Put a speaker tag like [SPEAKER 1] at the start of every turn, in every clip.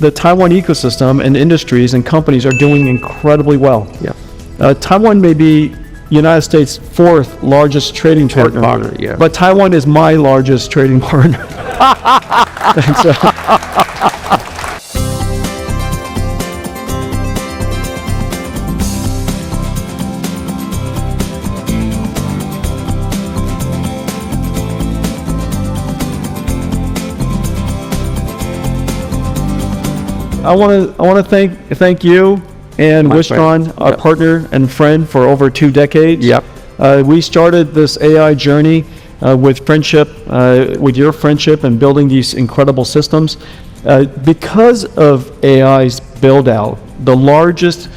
[SPEAKER 1] The Taiwan ecosystem and industries and companies are doing incredibly well.
[SPEAKER 2] Yeah.
[SPEAKER 1] Taiwan may be United States' fourth largest trading partner,
[SPEAKER 2] yeah.
[SPEAKER 1] but Taiwan is my largest trading partner. And so, I want to thank you and Wistron, our partner and friend for over 2 decades.
[SPEAKER 2] Yep.
[SPEAKER 1] We started this AI journey with friendship, with your friendship and building these incredible systems. Because of AI's build out, the largest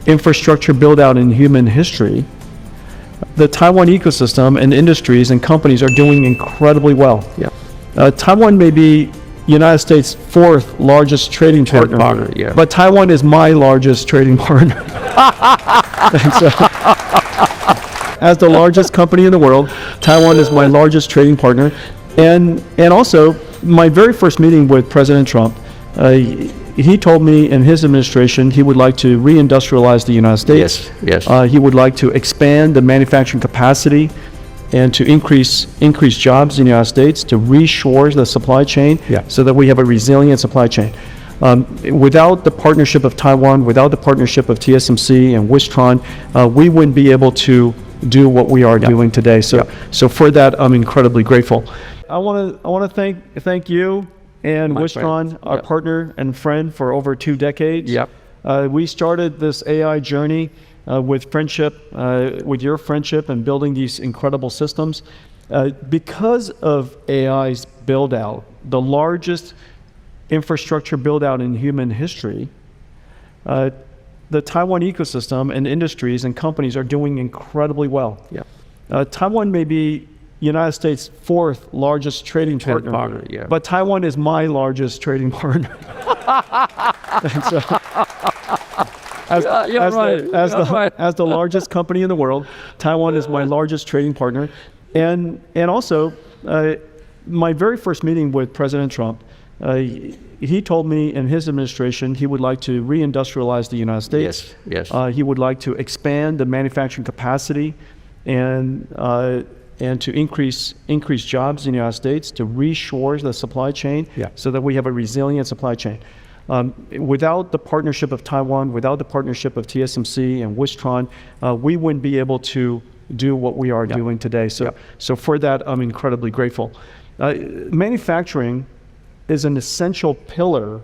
[SPEAKER 1] infrastructure build out in human history, the Taiwan ecosystem and industries and companies are doing incredibly well.
[SPEAKER 2] Yeah.
[SPEAKER 1] Taiwan may be United States' fourth largest trading partner,
[SPEAKER 2] yeah.
[SPEAKER 1] but Taiwan is my largest trading partner. And so, as the largest company in the world, Taiwan is my largest trading partner, and also my very first meeting with President Trump, he told me in his administration he would like to reindustrialize the United States.
[SPEAKER 2] Yes. Yes.
[SPEAKER 1] He would like to expand the manufacturing capacity and to increase jobs in the United States, to reshore the supply chain,
[SPEAKER 2] Yeah.
[SPEAKER 1] so that we have a resilient supply chain. Without the partnership of Taiwan, without the partnership of TSMC and Wistron, we wouldn't be able to do what we are doing today. So for that, I'm incredibly grateful. I want to thank you and Wistron, our partner and friend for over 2 decades.
[SPEAKER 2] Yep.
[SPEAKER 1] We started this AI journey with friendship, with your friendship and building these incredible systems. Because of AI's build out, the largest infrastructure build out in human history, the Taiwan ecosystem and industries and companies are doing incredibly well.
[SPEAKER 2] Yeah.
[SPEAKER 1] Taiwan may be United States' fourth largest trading partner,
[SPEAKER 2] yeah.
[SPEAKER 1] but Taiwan is my largest trading partner. And so, as the largest company in the world, Taiwan is my largest trading partner, and also my very first meeting with President Trump, he told me in his administration he would like to reindustrialize the United States.
[SPEAKER 2] Yes. Yes.
[SPEAKER 1] He would like to expand the manufacturing capacity and to increase jobs in the United States, to reshore the supply chain, so that we have a resilient supply chain. Without the partnership of Taiwan, without the partnership of TSMC and Wistron, we wouldn't be able to do what we are doing today. So for that, I'm incredibly grateful. Manufacturing is an essential pillar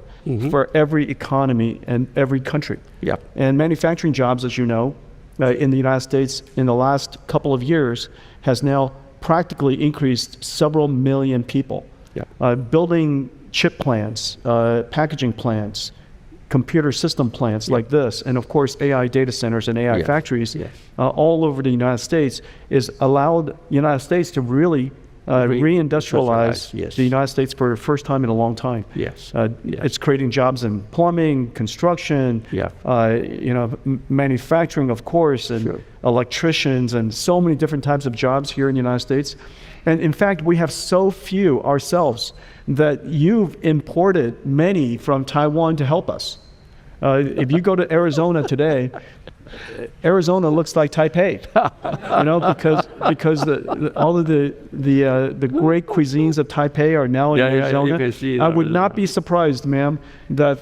[SPEAKER 1] for every economy and every country.
[SPEAKER 2] Yeah.
[SPEAKER 1] And manufacturing jobs, as you know, in the United States in the last couple of years has now practically increased several million people.
[SPEAKER 2] Yeah.
[SPEAKER 1] Building chip plants, packaging plants, computer system plants like this, and of course AI data centers and AI factories all over the United States is allowed the United States to really reindustrialize the United States for the first time in a long time.
[SPEAKER 2] Yes.
[SPEAKER 1] It's creating jobs in plumbing, construction, manufacturing, of course, and electricians, and so many different types of jobs here in the United States. And in fact, we have so few ourselves that you've imported many from Taiwan to help us. If you go to Arizona today, Arizona looks like Taipei, because all of the great cuisines of Taipei are now in Arizona.
[SPEAKER 2] You can see
[SPEAKER 1] I would not be surprised, ma'am, that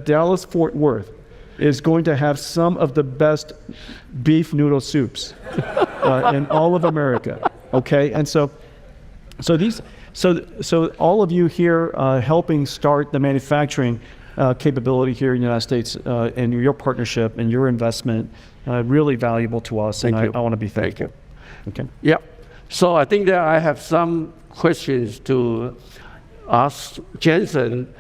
[SPEAKER 1] Dallas-Fort Worth is going to have some of the best beef noodle soups in all of America. Okay, and so all of you here helping start the manufacturing capability here in the United States, and your partnership and your investment, really valuable to us. And I want to be thankful. Okay.
[SPEAKER 2] Yeah. So I think that I have some questions to ask Jensen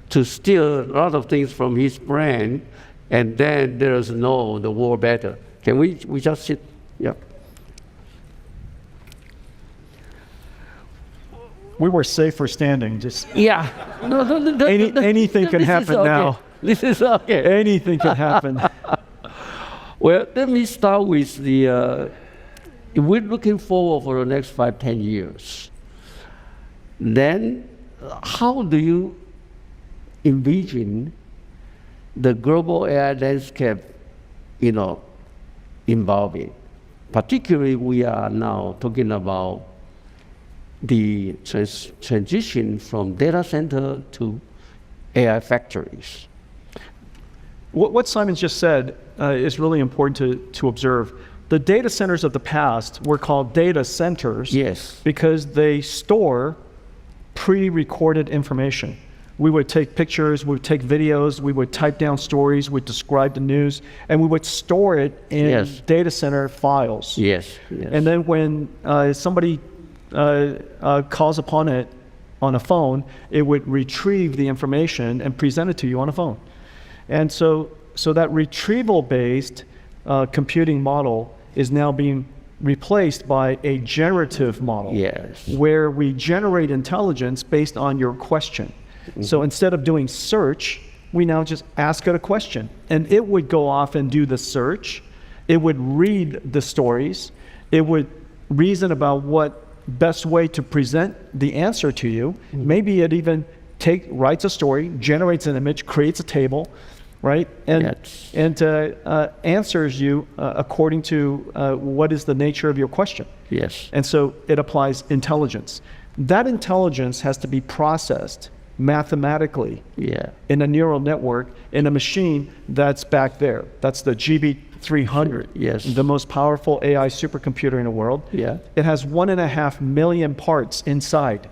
[SPEAKER 2] to steal a lot of things from his brand, and then there's the war better. Can we just sit? Yeah.
[SPEAKER 1] We were safer standing. Just
[SPEAKER 2] No,
[SPEAKER 1] anything can happen now.
[SPEAKER 2] This is okay.
[SPEAKER 1] Anything can happen.
[SPEAKER 2] Well, let me start with if we're looking forward for the next 5-10 years, then how do you envision the global AI landscape, evolving. Particularly, we are now talking about the transition from data center to AI factories.
[SPEAKER 1] What Simon just said is really important to observe. The data centers of the past were called data centers because they store pre-recorded information. We would take pictures, we would take videos, we would type down stories, we'd describe the news, and we would store it in data center files. And then when somebody calls upon it on a phone, it would retrieve the information and present it to you on a phone. And so that retrieval-based computing model is now being replaced by a generative model where we generate intelligence based on your question. So instead of doing search, we now just ask it a question, and it would go off and do the search. It would read the stories. It would reason about what best way to present the answer to you. Maybe it even writes a story, generates an image, creates a table, right? And answers you according to what is the nature of your question. And so it applies intelligence. That intelligence has to be processed mathematically in a neural network in a machine that's back there. That's the GB300, the most powerful AI supercomputer in the world. It has 1.5 million parts inside.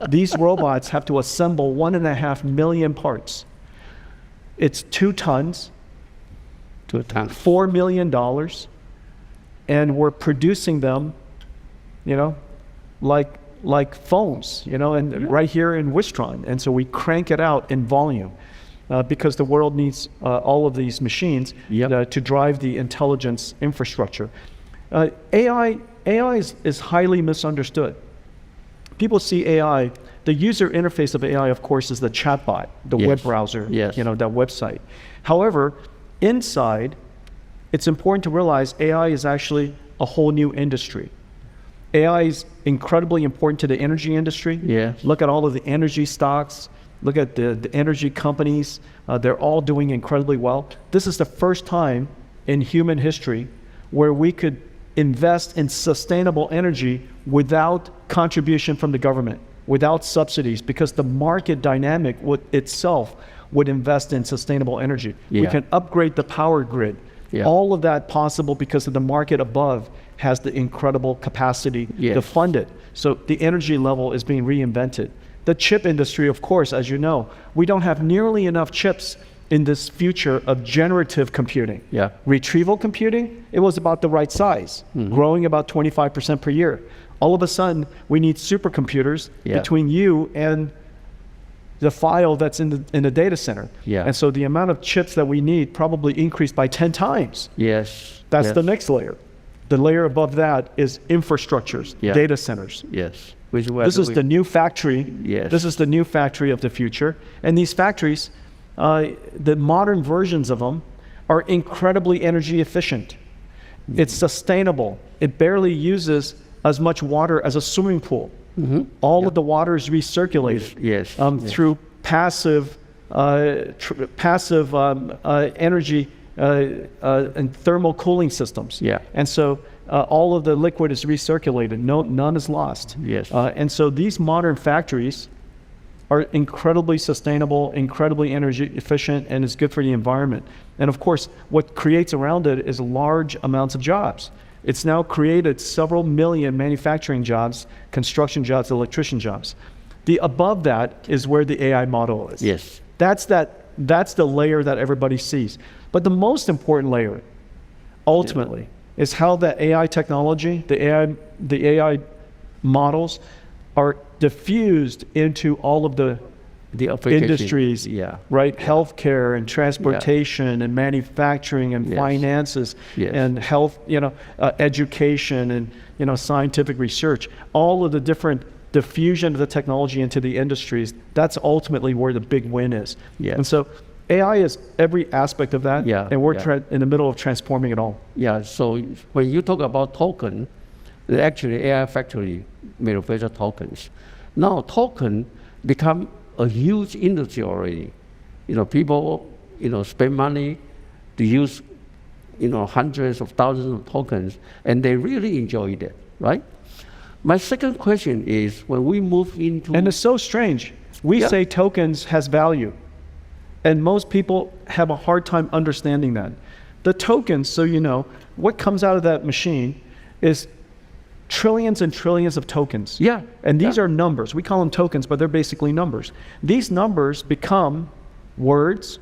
[SPEAKER 1] These robots have to assemble 1.5 million parts. It's 2 tons, $4 million, and we're producing them, like phones, and right here in Wistron. And so we crank it out in volume because the world needs all of these machines to drive the intelligence infrastructure. AI is highly misunderstood. People see AI, the user interface of AI, of course, is the chatbot, the web browser, that website. However, inside, it's important to realize AI is actually a whole new industry. AI is incredibly important to the energy industry. Look at all of the energy stocks. Look at the energy companies. They're all doing incredibly well. This is the first time in human history where we could invest in sustainable energy without contribution from the government, without subsidies, because the market dynamic itself would invest in sustainable energy. We can upgrade the power grid. All of that possible because of the market above has the incredible capacity to fund it. So the energy level is being reinvented. The chip industry, of course, as you know, we don't have nearly enough chips in this future of generative computing. Retrieval computing, it was about the right size, growing about 25% per year. All of a sudden, we need supercomputers between you and the file that's in the data center. And so the amount of chips that we need probably increased by 10 times. That's the next layer. The layer above that is infrastructures, data centers. This is the new factory. This is the new factory of the future. And these factories, the modern versions of them are incredibly energy efficient. It's sustainable. It barely uses as much water as a swimming pool. All of the water is recirculated through passive energy and thermal cooling systems. And so all of the liquid is recirculated. None is lost. And so these modern factories are incredibly sustainable, incredibly energy efficient, and is good for the environment. And of course, what creates around it is large amounts of jobs. It's now created several million manufacturing jobs, construction jobs, electrician jobs. The above that is where the AI model is. That's the layer that everybody sees. But the most important layer, ultimately, is how the AI technology, the AI models are diffused into all of the industries, right? Healthcare and transportation and manufacturing and finances and health, education and scientific research. All of the different diffusion of the technology into the industries. That's ultimately where the big win is. And so AI is every aspect of that, and we're in the middle of transforming it all.
[SPEAKER 2] So when you talk about token, actually AI factory manufacture tokens. Now token become a huge industry already. people, spend money to use, hundreds of thousands of tokens, and they really enjoy that, right? My second question is, when we move into...
[SPEAKER 1] And it's so strange. We say tokens has value, and most people have a hard time understanding that. The tokens, so you know, what comes out of that machine is trillions and trillions of tokens.
[SPEAKER 2] Yeah.
[SPEAKER 1] And these are numbers. We call them tokens, but they're basically numbers. These numbers become words.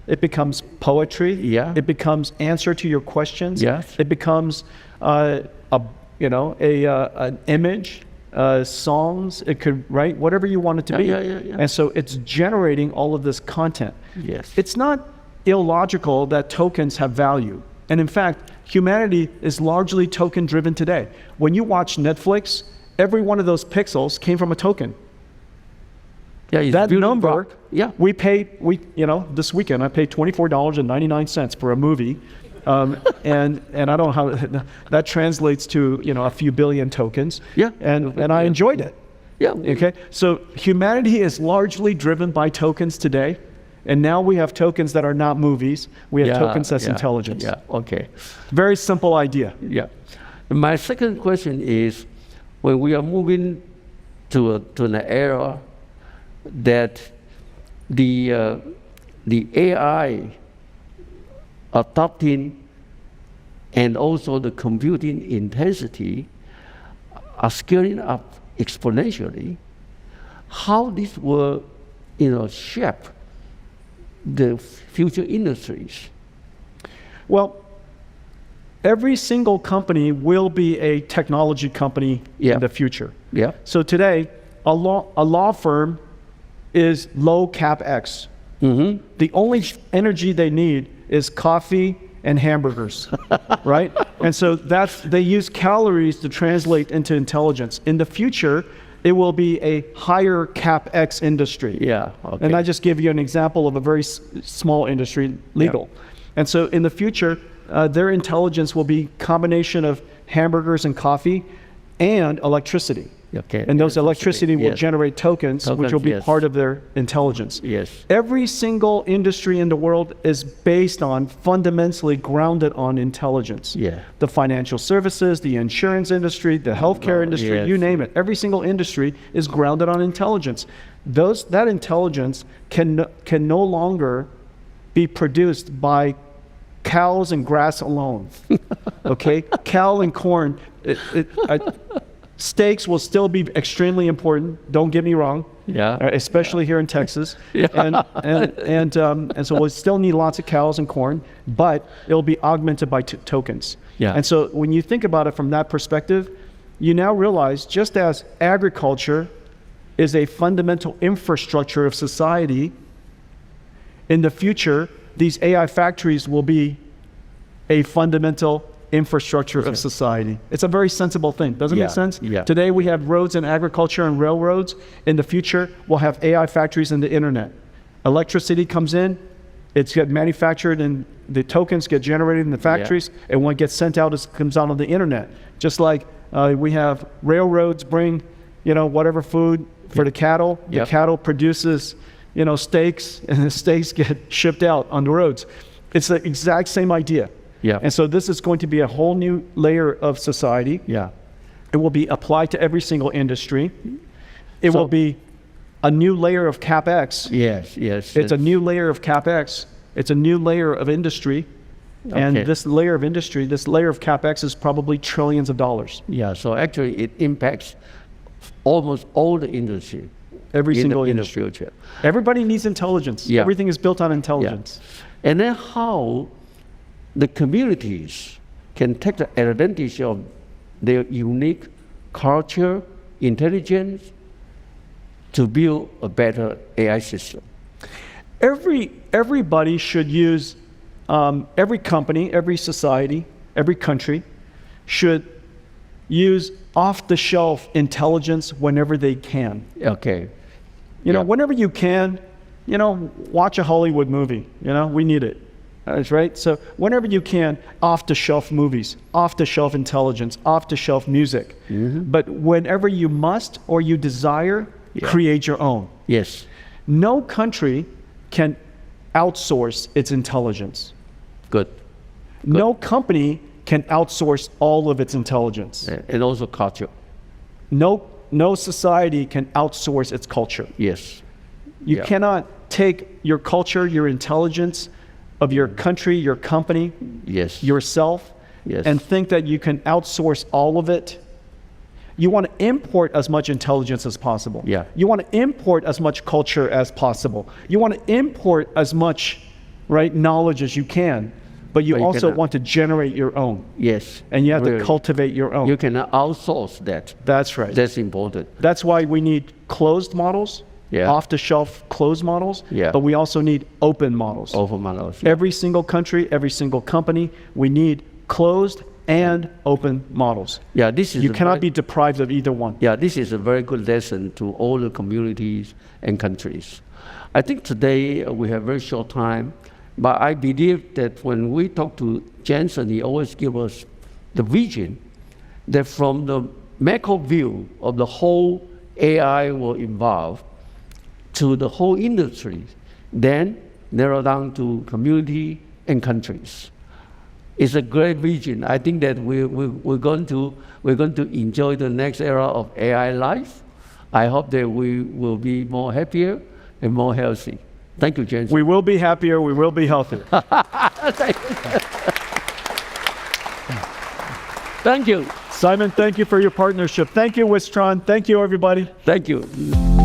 [SPEAKER 1] It becomes poetry.
[SPEAKER 2] Yeah.
[SPEAKER 1] It becomes answer to your questions.
[SPEAKER 2] Yes.
[SPEAKER 1] It becomes an image, songs. It could, right? Whatever you want it to be.
[SPEAKER 2] Yeah.
[SPEAKER 1] And so it's generating all of this content.
[SPEAKER 2] Yes.
[SPEAKER 1] It's not illogical that tokens have value. And in fact, humanity is largely token driven today. When you watch Netflix, every one of those pixels came from a token.
[SPEAKER 2] Yeah,
[SPEAKER 1] that number, we paid, this weekend I paid $24.99 for a movie. And I don't know how that translates to, a few billion tokens.
[SPEAKER 2] Yeah.
[SPEAKER 1] And I enjoyed it.
[SPEAKER 2] Yeah.
[SPEAKER 1] Okay. So humanity is largely driven by tokens today. And now we have tokens that are not movies. We have tokens that's intelligence.
[SPEAKER 2] Yeah, okay.
[SPEAKER 1] Very simple idea.
[SPEAKER 2] Yeah. My second question is, when we are moving to an era that the AI adopting and also the computing intensity are scaling up exponentially, how this will, shape the future industries?
[SPEAKER 1] Well, every single company will be a technology company in the future.
[SPEAKER 2] Yeah.
[SPEAKER 1] So today, a law firm is low CapEx. Mm-hmm. The only energy they need is coffee and hamburgers, right? And so they use calories to translate into intelligence. In the future, it will be a higher CapEx industry.
[SPEAKER 2] Yeah, okay.
[SPEAKER 1] And I just give you an example of a very small industry, legal. Yeah. And so in the future, their intelligence will be a combination of hamburgers and coffee and electricity.
[SPEAKER 2] Okay.
[SPEAKER 1] And those electricity will generate tokens, which will be part of their intelligence.
[SPEAKER 2] Yes.
[SPEAKER 1] Every single industry in the world is based on, fundamentally grounded on intelligence.
[SPEAKER 2] Yeah.
[SPEAKER 1] The financial services, the insurance industry, the healthcare industry, you name it. Every single industry is grounded on intelligence. That intelligence can no longer be produced by cows and grass alone. Okay? Cow and corn. Steaks will still be extremely important. Don't get me wrong.
[SPEAKER 2] Yeah.
[SPEAKER 1] Especially here in Texas.
[SPEAKER 2] Yeah.
[SPEAKER 1] And so we'll still need lots of cows and corn, but it'll be augmented by tokens.
[SPEAKER 2] Yeah.
[SPEAKER 1] And so when you think about it from that perspective, you now realize just as agriculture is a fundamental infrastructure of society, in the future, these AI factories will be a fundamental infrastructure of society. It's a very sensible thing. Doesn't it make sense?
[SPEAKER 2] Yeah.
[SPEAKER 1] Today we have roads and agriculture and railroads. In the future, we'll have AI factories and the internet. Electricity comes in, it's get manufactured and the tokens get generated in the factories, and when it gets sent out, it comes out on the internet. Just like we have railroads bring, whatever food for the cattle. The cattle produces, steaks, and the steaks get shipped out on the roads. It's the exact same idea.
[SPEAKER 2] Yeah.
[SPEAKER 1] And so this is going to be a whole new layer of society.
[SPEAKER 2] Yeah.
[SPEAKER 1] It will be applied to every single industry. It will be a new layer of CapEx.
[SPEAKER 2] Yes.
[SPEAKER 1] It's a new layer of CapEx. It's a new layer of industry. Okay. And this layer of industry, this layer of CapEx is probably trillions of dollars.
[SPEAKER 2] Yeah, so actually it impacts almost all the industry.
[SPEAKER 1] Every single industry.
[SPEAKER 2] In the future.
[SPEAKER 1] Everybody needs intelligence. Yeah. Everything is built on intelligence.
[SPEAKER 2] Yeah. And then how the communities can take the advantage of their unique culture, intelligence, to build a better AI system.
[SPEAKER 1] Everybody should use, every company, every society, every country should use off-the-shelf intelligence whenever they can.
[SPEAKER 2] Okay.
[SPEAKER 1] Whenever you can, watch a Hollywood movie. We need it. That's right. So whenever you can, off-the-shelf movies, off-the-shelf intelligence, off-the-shelf music. Mm-hmm. But whenever you must or you desire, create your own.
[SPEAKER 2] Yes.
[SPEAKER 1] No country can outsource its intelligence.
[SPEAKER 2] Good.
[SPEAKER 1] No company can outsource all of its intelligence.
[SPEAKER 2] And also culture.
[SPEAKER 1] No society can outsource its culture.
[SPEAKER 2] Yes.
[SPEAKER 1] You cannot take your culture, your intelligence of your country, your company, yourself, and think that you can outsource all of it. You want to import as much intelligence as possible. You want to import as much culture as possible. You want to import as much, right, knowledge as you can. But you also want to generate your own.
[SPEAKER 2] Yes.
[SPEAKER 1] And you have to cultivate your own.
[SPEAKER 2] You cannot outsource that.
[SPEAKER 1] That's right.
[SPEAKER 2] That's important.
[SPEAKER 1] That's why we need closed models, off-the-shelf closed models, but we also need open models.
[SPEAKER 2] Open models.
[SPEAKER 1] Every single country, every single company, we need closed and open models. You cannot be deprived of either one.
[SPEAKER 2] This is a very good lesson to all the communities and countries. I think today we have very short time. But I believe that when we talk to Jensen, he always gives us the vision that from the macro view of the whole AI will evolve to the whole industry, then narrow down to community and countries. It's a great vision. I think that we're going to enjoy the next era of AI life. I hope that we will be more happier and more healthy. Thank you, James.
[SPEAKER 1] We will be happier. We will be healthier.
[SPEAKER 2] Thank you.
[SPEAKER 1] Simon, thank you for your partnership. Thank you, Wistron. Thank you, everybody.
[SPEAKER 2] Thank you.